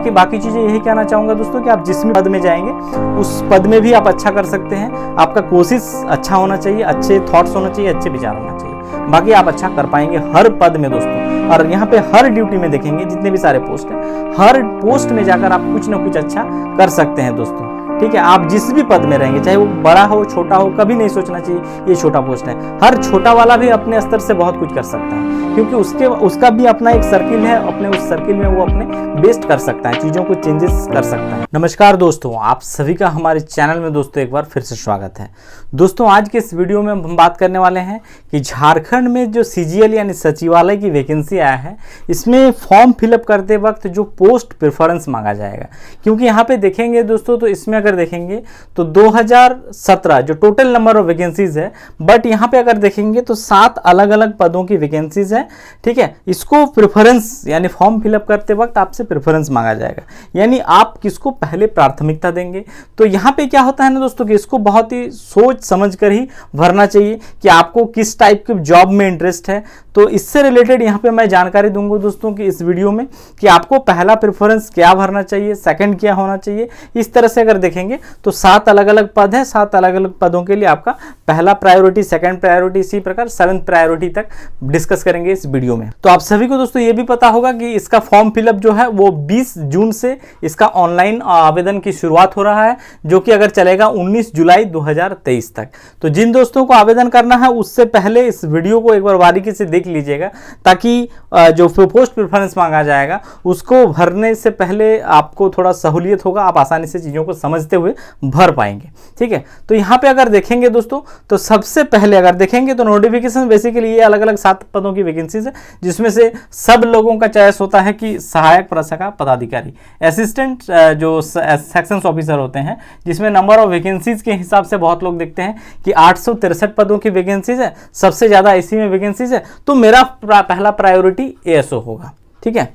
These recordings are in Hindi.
कि बाकी चीज़ें यही कहना चाहूँगा दोस्तों कि आप जिस भी पद में जाएंगे उस पद में भी आप अच्छा कर सकते हैं। आपका कोशिश अच्छा होना चाहिए, अच्छे थॉट्स होना चाहिए, अच्छे विचार होना चाहिए, बाकी आप अच्छा कर पाएंगे हर पद में दोस्तों। और यहाँ पे हर ड्यूटी में देखेंगे जितने भी सारे पोस्ट हैं, हर पोस्ट में जाकर आप कुछ ना कुछ अच्छा कर सकते हैं दोस्तों। ठीक है, आप जिस भी पद में रहेंगे, चाहे वो बड़ा हो छोटा हो, कभी नहीं सोचना चाहिए ये छोटा पोस्ट है। हर छोटा वाला भी अपने स्तर से बहुत कुछ कर सकता है, क्योंकि उसका भी अपना एक सर्किल है, अपने उस सर्किल में वो अपने बेस्ट कर सकता है, चीज़ों को चेंजेस कर सकता है। नमस्कार दोस्तों, आप सभी का हमारे चैनल में दोस्तों एक बार फिर से स्वागत है। दोस्तों आज के इस वीडियो में हम बात करने वाले हैं कि झारखंड में जो CGL यानी सचिवालय की वैकेंसी आया है, इसमें फॉर्म फिलअप करते वक्त जो पोस्ट प्रेफरेंस मांगा जाएगा। क्योंकि यहाँ पे देखेंगे दोस्तों, तो इसमें अगर देखेंगे तो 2017 जो टोटल नंबर ऑफ वैकेंसीज है, बट यहाँ पे अगर देखेंगे तो 7 अलग अलग पदों की वैकेंसीज है। ठीक है, इसको प्रेफरेंस यानी फॉर्म फिलअप करते वक्त आपसे प्रेफरेंस मांगा जाएगा, यानी आप किसको पहले प्राथमिकता देंगे। तो यहाँ पे क्या होता है ना दोस्तों कि इसको बहुत ही सोच समझ कर ही भरना चाहिए कि आपको किस टाइप के जॉब में इंटरेस्ट है। तो इससे रिलेटेड यहाँ पे मैं जानकारी दूंगा दोस्तों कि इस वीडियो में कि आपको पहला प्रेफरेंस क्या भरना चाहिए, सेकंड क्या होना चाहिए। इस तरह से अगर देखेंगे तो 7 अलग अलग पद है, 7 अलग अलग पदों के लिए आपका पहला प्रायोरिटी, सेकंड प्रायोरिटी, इसी प्रकार 7th प्रायोरिटी तक डिस्कस करेंगे इस वीडियो में। तो आप सभी को दोस्तों ये भी पता होगा कि इसका फॉर्म फिलअप जो है वो 20 जून से इसका ऑनलाइन आवेदन की शुरुआत हो रहा है, जो कि अगर चलेगा 19 जुलाई 2023 तक। तो जिन दोस्तों को आवेदन करना है उससे पहले इस वीडियो को एक बार बारीकी से देख लीजिएगा, ताकि जो पोस्ट प्रेफरेंस मांगा जाएगा उसको भरने से पहले आपको थोड़ा सहूलियत होगा, आप आसानी से चीज़ों को समझते हुए भर पाएंगे। ठीक है, तो यहाँ पे अगर देखेंगे दोस्तों तो सबसे पहले अगर देखेंगे तो नोटिफिकेशन बेसिकली ये अलग अलग 7 पदों की वैकेंसीज है, जिसमें से सब लोगों का चॉइस होता है कि सहायक प्रशाखा पदाधिकारी, असिस्टेंट जो सेक्शंस ऑफिसर होते हैं, जिसमें नंबर ऑफ वैकेंसीज के हिसाब से बहुत लोग देखते हैं कि 863 पदों की वैकेंसीज है, सबसे ज़्यादा इसी में वैकेंसीज है। तो मेरा पहला प्रायोरिटी ASO होगा। ठीक है,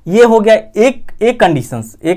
ये हो गया एक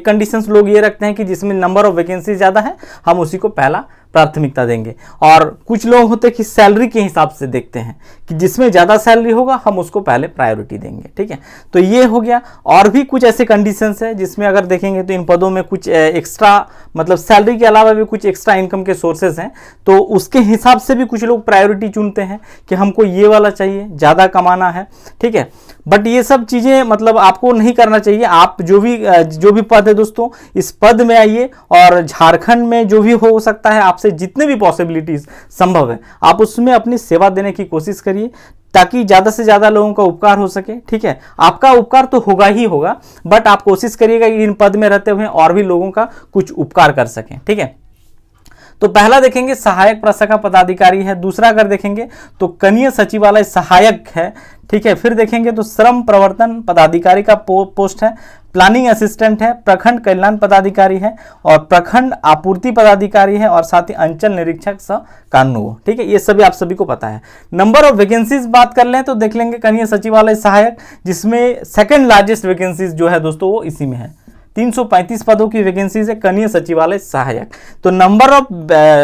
कंडीशंस लोग ये रखते हैं कि जिसमें नंबर ऑफ वैकेंसी ज़्यादा है हम उसी को पहला प्राथमिकता देंगे। और कुछ लोग होते हैं कि सैलरी के हिसाब से देखते हैं कि जिसमें ज़्यादा सैलरी होगा हम उसको पहले प्रायोरिटी देंगे। ठीक है, तो ये हो गया। और भी कुछ ऐसे कंडीशंस है जिसमें अगर देखेंगे तो इन पदों में कुछ एक्स्ट्रा, मतलब सैलरी के अलावा भी कुछ एक्स्ट्रा इनकम के सोर्सेज हैं, तो उसके हिसाब से भी कुछ लोग प्रायोरिटी चुनते हैं कि हमको ये वाला चाहिए, ज़्यादा कमाना है। ठीक है, बट ये सब चीज़ें मतलब आपको नहीं करना चाहिए। आप जो भी पद है दोस्तों, इस पद में आइए और झारखंड में जो भी हो सकता है आपसे जितने भी पॉसिबिलिटीज संभव है आप उसमें अपनी सेवा देने की कोशिश करिए, ताकि ज़्यादा से ज़्यादा लोगों का उपकार हो सके। ठीक है, आपका उपकार तो होगा ही होगा, बट आप कोशिश करिएगा कि इन पद में रहते हुए और भी लोगों का कुछ उपकार कर सकें। ठीक है, तो पहला देखेंगे सहायक प्रशाखा पदाधिकारी है, दूसरा अगर देखेंगे तो कनीय सचिवालय सहायक है। ठीक है, फिर देखेंगे तो श्रम प्रवर्तन पदाधिकारी का पोस्ट है, प्लानिंग असिस्टेंट है, प्रखंड कल्याण पदाधिकारी है, और प्रखंड आपूर्ति पदाधिकारी है, और साथ ही अंचल निरीक्षक सह कानून। ठीक है, ये सभी आप सभी को पता है। नंबर ऑफ वैकेंसीज बात कर लें तो देख लेंगे कनीय सचिवालय सहायक, जिसमें सेकंड लार्जेस्ट वैकेंसीज जो है दोस्तों वो इसी में है, 335 पदों की वैकेंसीज है कनीय सचिवालय सहायक। तो नंबर ऑफ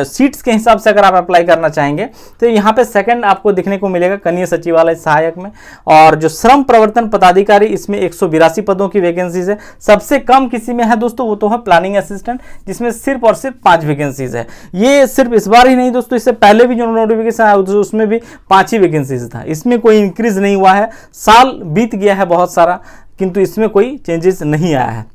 सीट्स के हिसाब से अगर आप अप्लाई करना चाहेंगे तो यहाँ पे सेकंड आपको देखने को मिलेगा कनीय सचिवालय सहायक में। और जो श्रम प्रवर्तन पदाधिकारी, इसमें 182 पदों की वैकेंसीज है। सबसे कम किसी में है दोस्तों, वो तो है प्लानिंग असिस्टेंट, जिसमें सिर्फ और सिर्फ 5 वैकेंसीज है। ये सिर्फ इस बार ही नहीं दोस्तों, इससे पहले भी जो नोटिफिकेशन आया उसमें भी 5 ही वैकेंसीज था, इसमें कोई इंक्रीज नहीं हुआ है। साल बीत गया है बहुत सारा, किंतु इसमें कोई चेंजेस नहीं आया है।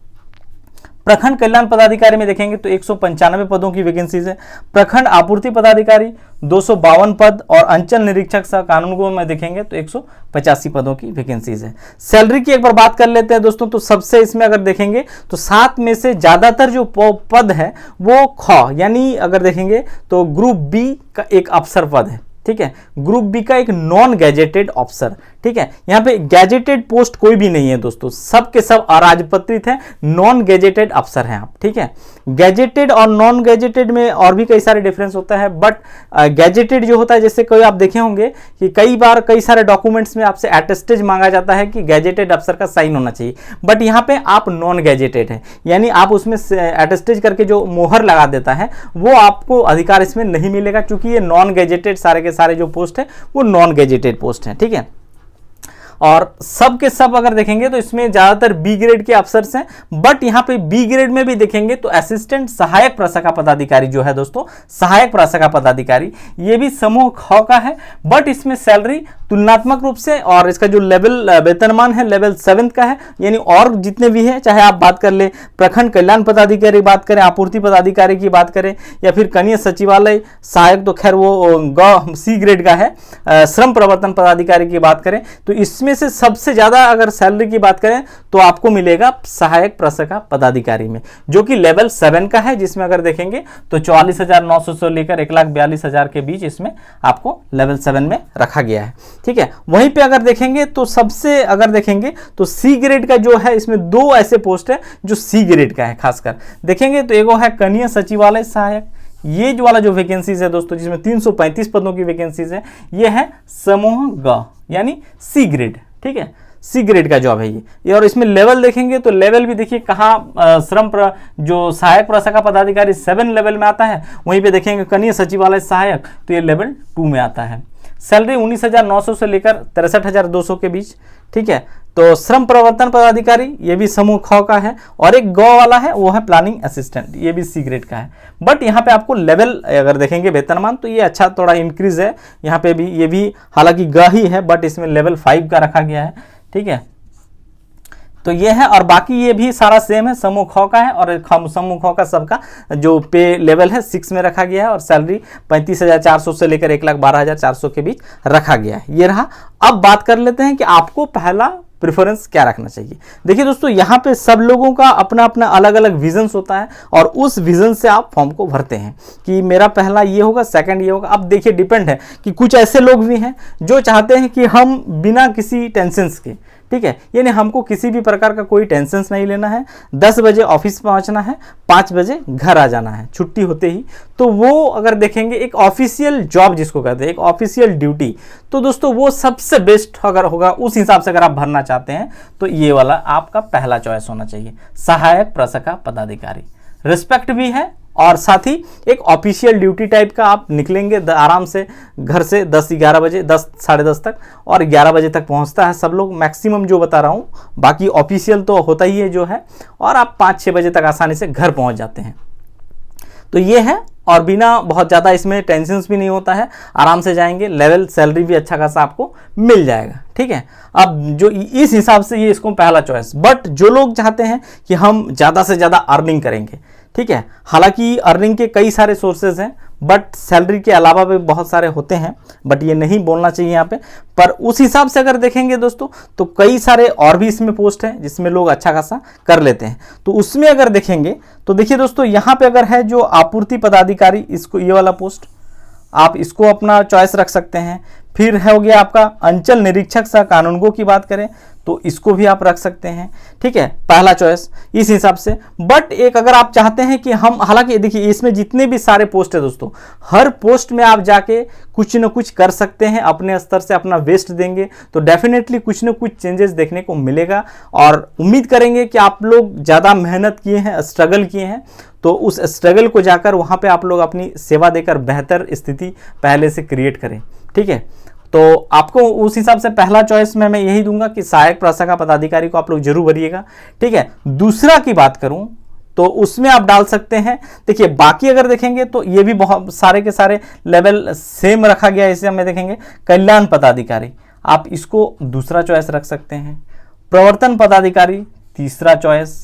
प्रखंड कल्याण पदाधिकारी में देखेंगे तो 195 पदों की वैकेंसीज है। प्रखंड आपूर्ति पदाधिकारी 252 पद, और अंचल निरीक्षक सह कानून में देखेंगे तो 185 पदों की वैकेंसीज है। सैलरी की एक बार बात कर लेते हैं दोस्तों, तो सबसे इसमें अगर देखेंगे तो 7 में से ज्यादातर जो पद है वो यानी अगर देखेंगे तो ग्रुप बी का एक अफसर पद है। ठीक है, ग्रुप बी का एक नॉन गैजेटेड ऑफिसर। ठीक है, यहाँ पे गैजेटेड पोस्ट कोई भी नहीं है दोस्तों, सब के सब अराजपत्रित है, नॉन गैजेटेड अफसर हैं आप। ठीक है, गैजेटेड और नॉन गैजेटेड में और भी कई सारे डिफरेंस होता है, बट गैजेटेड जो होता है, जैसे कोई आप देखे होंगे कि कई बार कई सारे डॉक्यूमेंट्स में आपसे अटेस्टेज मांगा जाता है कि गैजेटेड अफसर का साइन होना चाहिए, बट यहाँ पे आप नॉन गैजेटेड है, यानी आप उसमें अटेस्टेज करके जो मोहर लगा देता है वो आपको अधिकार इसमें नहीं मिलेगा, क्योंकि ये नॉन गैजेटेड सारे के सारे जो पोस्ट है वो नॉन गैजेटेड पोस्ट है। ठीक है, और सब के सब अगर देखेंगे तो इसमें ज्यादातर बी ग्रेड के अफसर्स हैं, बट यहाँ पे बी ग्रेड में भी देखेंगे तो असिस्टेंट सहायक प्रशाखा पदाधिकारी जो है दोस्तों, सहायक प्रशाखा पदाधिकारी, ये भी समूह ख का है, बट इसमें सैलरी तुलनात्मक रूप से और इसका जो लेवल वेतनमान है लेवल 7 का है, यानी और जितने भी है, चाहे आप बात कर ले प्रखंड कल्याण पदाधिकारी की बात करें, आपूर्ति पदाधिकारी की बात करें, या फिर कनीय सचिवालय सहायक तो खैर वो सी ग्रेड का है, श्रम प्रवर्तन पदाधिकारी की बात करें तो इसमें से सबसे ज्यादा अगर सैलरी की बात करें तो आपको मिलेगा सहायक प्रशाखा पदाधिकारी में, जो कि लेवल 7 का है, जिसमें अगर देखेंगे तो 44,900 से लेकर 1,42,000 के बीच इसमें आपको लेवल 7 में रखा गया है। ठीक है, वहीं पे अगर देखेंगे तो सबसे अगर देखेंगे तो सी ग्रेड का जो है, इसमें 2 ऐसे पोस्ट है जो सी ग्रेड का है। खासकर देखेंगे तो एगो है कनीय सचिवालय सहायक, ये जो वाला जो वैकेंसीज है दोस्तों, जिसमें 335 पदों की वैकेंसीज है, ये है समूह ग यानी सी ग्रेड। ठीक है, सी ग्रेड का जॉब है ये। और इसमें लेवल देखेंगे तो लेवल भी देखिए कहाँ जो सहायक प्रशाखा पदाधिकारी 7 लेवल में आता है, वहीं पे देखेंगे कनीय सचिवालय सहायक तो ये लेवल 2 में आता है। सैलरी 19,900 से लेकर 63,200 के बीच। ठीक है, तो श्रम प्रवर्तन पदाधिकारी ये भी समूह ख का है, और एक ग वाला है वो है प्लानिंग असिस्टेंट, ये भी सी ग्रेड का है। बट यहाँ पे आपको लेवल अगर देखेंगे वेतनमान तो ये अच्छा थोड़ा इंक्रीज है यहाँ पे भी, ये भी हालांकि ग ही है बट इसमें लेवल 5 का रखा गया है। ठीक है, तो ये है, और बाकी ये भी सारा सेम है, समूह ख का है, और समूह ख का सबका जो पे लेवल है 6 में रखा गया है, और सैलरी 35,400 से लेकर 1,12,400 के बीच रखा गया है। ये रहा। अब बात कर लेते हैं कि आपको पहला प्रेफरेंस क्या रखना चाहिए। देखिए दोस्तों, यहाँ पे सब लोगों का अपना अपना अलग अलग विजन्स होता है, और उस विजन से आप फॉर्म को भरते हैं कि मेरा पहला ये होगा, सेकंड ये होगा। अब देखिए डिपेंड है कि कुछ ऐसे लोग भी हैं जो चाहते हैं कि हम बिना किसी टेंशन्स के, ठीक है, यानी हमको किसी भी प्रकार का कोई टेंशन नहीं लेना है, 10 बजे ऑफिस पहुंचना है, 5 बजे घर आ जाना है छुट्टी होते ही। तो वो अगर देखेंगे एक ऑफिशियल जॉब जिसको कहते हैं, एक ऑफिशियल ड्यूटी, तो दोस्तों वो सबसे बेस्ट अगर होगा, उस हिसाब से अगर आप भरना चाहते हैं तो ये वाला आपका पहला चॉइस होना चाहिए, सहायक प्रशाखा पदाधिकारी। रिस्पेक्ट भी है, और साथ ही एक ऑफिशियल ड्यूटी टाइप का आप निकलेंगे आराम से घर से 10-11 बजे, 10 साढ़े 10 तक, और 11 बजे तक पहुंचता है सब लोग मैक्सिमम जो बता रहा हूं, बाकी ऑफिशियल तो होता ही है जो है, और आप 5-6 बजे तक आसानी से घर पहुंच जाते हैं। तो ये है, और बिना बहुत ज़्यादा इसमें टेंशन भी नहीं होता है, आराम से जाएंगे, लेवल सैलरी भी अच्छा खासा आपको मिल जाएगा। ठीक है, अब जो इस हिसाब से ये इसको पहला चॉइस। बट जो लोग चाहते हैं कि हम ज़्यादा से ज़्यादा अर्निंग करेंगे, ठीक है, हालांकि अर्निंग के कई सारे सोर्सेज हैं, बट सैलरी के अलावा भी बहुत सारे होते हैं, बट ये नहीं बोलना चाहिए यहाँ पे। पर उस हिसाब से अगर देखेंगे दोस्तों तो कई सारे और भी इसमें पोस्ट हैं जिसमें लोग अच्छा खासा कर लेते हैं। तो उसमें अगर देखेंगे तो देखिए दोस्तों, यहाँ पे अगर है जो आपूर्ति पदाधिकारी, इसको ये वाला पोस्ट आप इसको अपना चॉइस रख सकते हैं। फिर हो गया आपका अंचल निरीक्षक सह कानूनगो की बात करें तो इसको भी आप रख सकते हैं। ठीक है, पहला चॉइस इस हिसाब से। बट एक अगर आप चाहते हैं कि हम, हालांकि देखिए इसमें जितने भी सारे पोस्ट है दोस्तों, हर पोस्ट में आप जाके कुछ न कुछ कर सकते हैं, अपने स्तर से अपना बेस्ट देंगे तो डेफिनेटली कुछ न कुछ चेंजेस देखने को मिलेगा। और उम्मीद करेंगे कि आप लोग ज़्यादा मेहनत किए हैं, स्ट्रगल किए हैं, तो उस स्ट्रगल को जाकर वहाँ पे आप लोग अपनी सेवा देकर बेहतर स्थिति पहले से क्रिएट करें। ठीक है, तो आपको उस हिसाब से पहला चॉइस में मैं यही दूंगा कि सहायक प्रशाखा पदाधिकारी को आप लोग जरूर भरिएगा। ठीक है, दूसरा की बात करूं तो उसमें आप डाल सकते हैं, देखिए बाकी अगर देखेंगे तो ये भी बहुत सारे के सारे लेवल सेम रखा गया है। इसे हमें देखेंगे कल्याण पदाधिकारी, आप इसको दूसरा चॉइस रख सकते हैं। प्रवर्तन पदाधिकारी तीसरा चॉइस।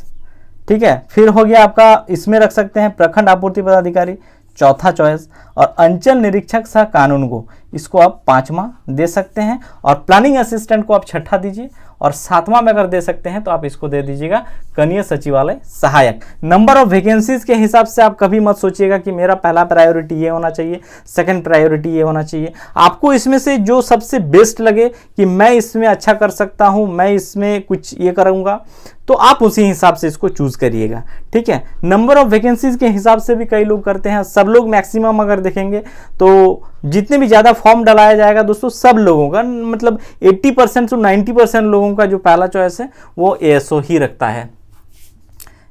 ठीक है, फिर हो गया आपका, इसमें रख सकते हैं प्रखंड आपूर्ति पदाधिकारी चौथा चॉइस, और अंचल निरीक्षक सह कानूनगो इसको आप 5वां दे सकते हैं, और प्लानिंग असिस्टेंट को आप 6ठा दीजिए, और 7वां में अगर दे सकते हैं तो आप इसको दे दीजिएगा कनीय सचिवालय सहायक। नंबर ऑफ वैकेंसीज के हिसाब से आप कभी मत सोचिएगा कि मेरा पहला प्रायोरिटी ये होना चाहिए, सेकंड प्रायोरिटी ये होना चाहिए। आपको इसमें से जो सबसे बेस्ट लगे कि मैं इसमें अच्छा कर सकता हूं, मैं इसमें कुछ ये करूंगा, तो आप उसी हिसाब से इसको चूज करिएगा। ठीक है, नंबर ऑफ वैकेंसीज के हिसाब से भी कई लोग करते हैं, सब लोग मैक्सिमम अगर देखेंगे तो जितने भी ज़्यादा फॉर्म डलाया जाएगा दोस्तों, सब लोगों का मतलब 80% से 90% लोगों का जो पहला चॉइस है वो एएसओ ही रखता है,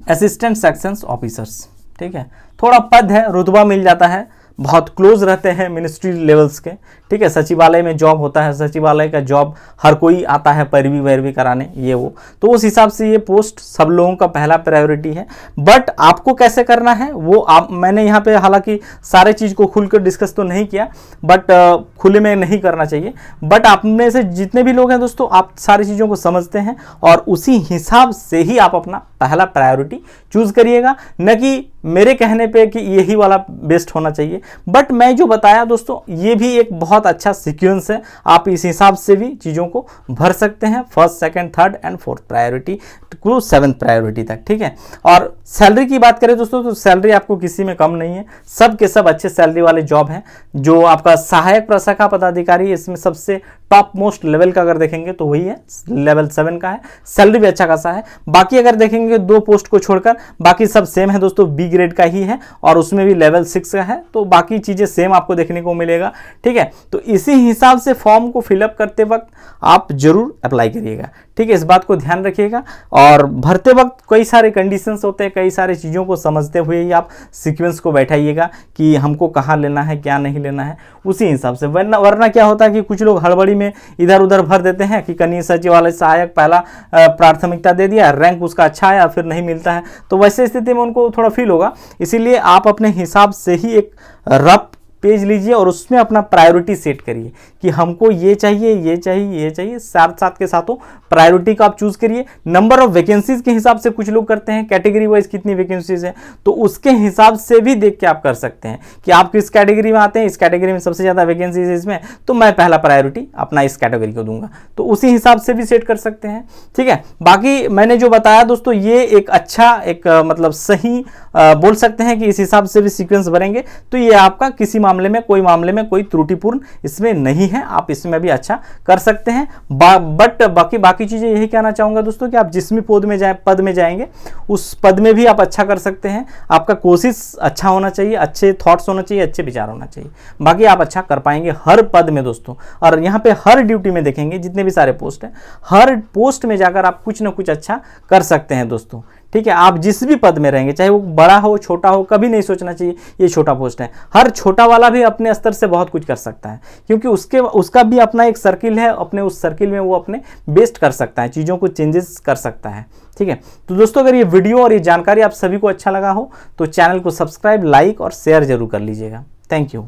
असिस्टेंट सेक्शंस ऑफिसर्स। ठीक है, थोड़ा पद है, रुतबा मिल जाता है, बहुत क्लोज रहते हैं मिनिस्ट्री लेवल्स के, ठीक है। सचिवालय में जॉब होता है, सचिवालय का जॉब हर कोई आता है पैरवी वैरवी कराने ये वो, तो उस हिसाब से ये पोस्ट सब लोगों का पहला प्रायोरिटी है। बट आपको कैसे करना है वो मैंने यहाँ पे हालांकि सारे चीज़ को खुलकर डिस्कस तो नहीं किया, बट खुले में नहीं करना चाहिए। बट आप में से जितने भी लोग हैं दोस्तों, आप सारी चीज़ों को समझते हैं और उसी हिसाब से ही आप अपना पहला प्रायोरिटी चूज करिएगा, न कि मेरे कहने पे कि यही वाला बेस्ट होना चाहिए। बट मैं जो बताया दोस्तों, ये भी एक बहुत अच्छा सीक्वेंस है, आप इस हिसाब से भी चीज़ों को भर सकते हैं, first second third and fourth priority to seventh priority तक, ठीक है। और सैलरी की बात करें दोस्तों, तो सैलरी आपको किसी में कम नहीं है, सब के सब अच्छे सैलरी वाले जॉब हैं। जो आपका सहायक प्रशाखा पदाधिकारी, इसमें सबसे टॉप मोस्ट लेवल का अगर देखेंगे तो वही है, लेवल 7 का है, सैलरी भी अच्छा खासा है। बाकी अगर देखेंगे 2 पोस्ट को छोड़कर बाकी सब सेम है दोस्तों, बी ग्रेड का ही है और उसमें भी लेवल 6 का है, तो बाकी चीजें सेम आपको देखने को मिलेगा, ठीक है। तो इसी हिसाब से फॉर्म को फिलअप करते वक्त आप जरूर अप्लाई करिएगा, ठीक है। इस बात को ध्यान रखिएगा और भरते वक्त कई सारे कंडीशंस होते हैं, कई सारी चीज़ों को समझते हुए ही आप सीक्वेंस को बैठाइएगा कि हमको कहाँ लेना है क्या नहीं लेना है, उसी हिसाब से। वरना क्या होता है कि कुछ लोग हड़बड़ी में इधर उधर भर देते हैं कि कनीय सचिवालय सहायक पहला प्राथमिकता दे दिया, रैंक उसका अच्छा आया फिर नहीं मिलता है, तो वैसे स्थिति में उनको थोड़ा फील होगा। इसीलिए आप अपने हिसाब से ही एक रफ पेज लीजिए और उसमें अपना प्रायोरिटी सेट करिए कि हमको ये चाहिए ये चाहिए ये चाहिए, साथ साथ के साथों प्रायोरिटी का आप चूज करिए। नंबर ऑफ वैकेंसीज के हिसाब से कुछ लोग करते हैं, कैटेगरी वाइज कितनी वैकेंसीज है, तो उसके हिसाब से भी देख के आप कर सकते हैं कि आप किस कैटेगरी में आते हैं, इस कैटेगरी में सबसे ज़्यादा वैकेंसीज इसमें, तो मैं पहला प्रायोरिटी अपना इस कैटेगरी को दूंगा, तो उसी हिसाब से भी सेट कर सकते हैं, ठीक है। बाकी मैंने जो बताया दोस्तों, ये एक अच्छा एक मतलब सही बोल सकते हैं कि इस हिसाब से भी सीक्वेंस भरेंगे तो ये आपका किसी मामले में कोई त्रुटिपूर्ण इसमें नहीं है, आप इसमें भी अच्छा कर सकते हैं। बट बाकी चीजें यही कहना चाहूंगा दोस्तों कि आप जिस भी पद में जाएंगे उस पद में भी आप अच्छा कर सकते हैं। आपका कोशिश अच्छा होना चाहिए, अच्छे थॉट्स होना चाहिए, अच्छे विचार होना चाहिए, बाकी आप अच्छा कर पाएंगे हर पद में दोस्तों। और यहाँ पे हर ड्यूटी में देखेंगे जितने भी सारे पोस्ट हैं, हर पोस्ट में जाकर आप कुछ ना कुछ अच्छा कर सकते हैं दोस्तों, ठीक है। आप जिस भी पद में रहेंगे, चाहे वो बड़ा हो छोटा हो, कभी नहीं सोचना चाहिए ये छोटा पोस्ट है। हर छोटा वाला भी अपने स्तर से बहुत कुछ कर सकता है, क्योंकि उसका भी अपना एक सर्किल है, अपने उस सर्किल में वो अपने बेस्ट कर सकता है, चीज़ों को चेंजेस कर सकता है, ठीक है। तो दोस्तों अगर ये वीडियो और ये जानकारी आप सभी को अच्छा लगा हो तो चैनल को सब्सक्राइब, लाइक और शेयर जरूर कर लीजिएगा। Thank you.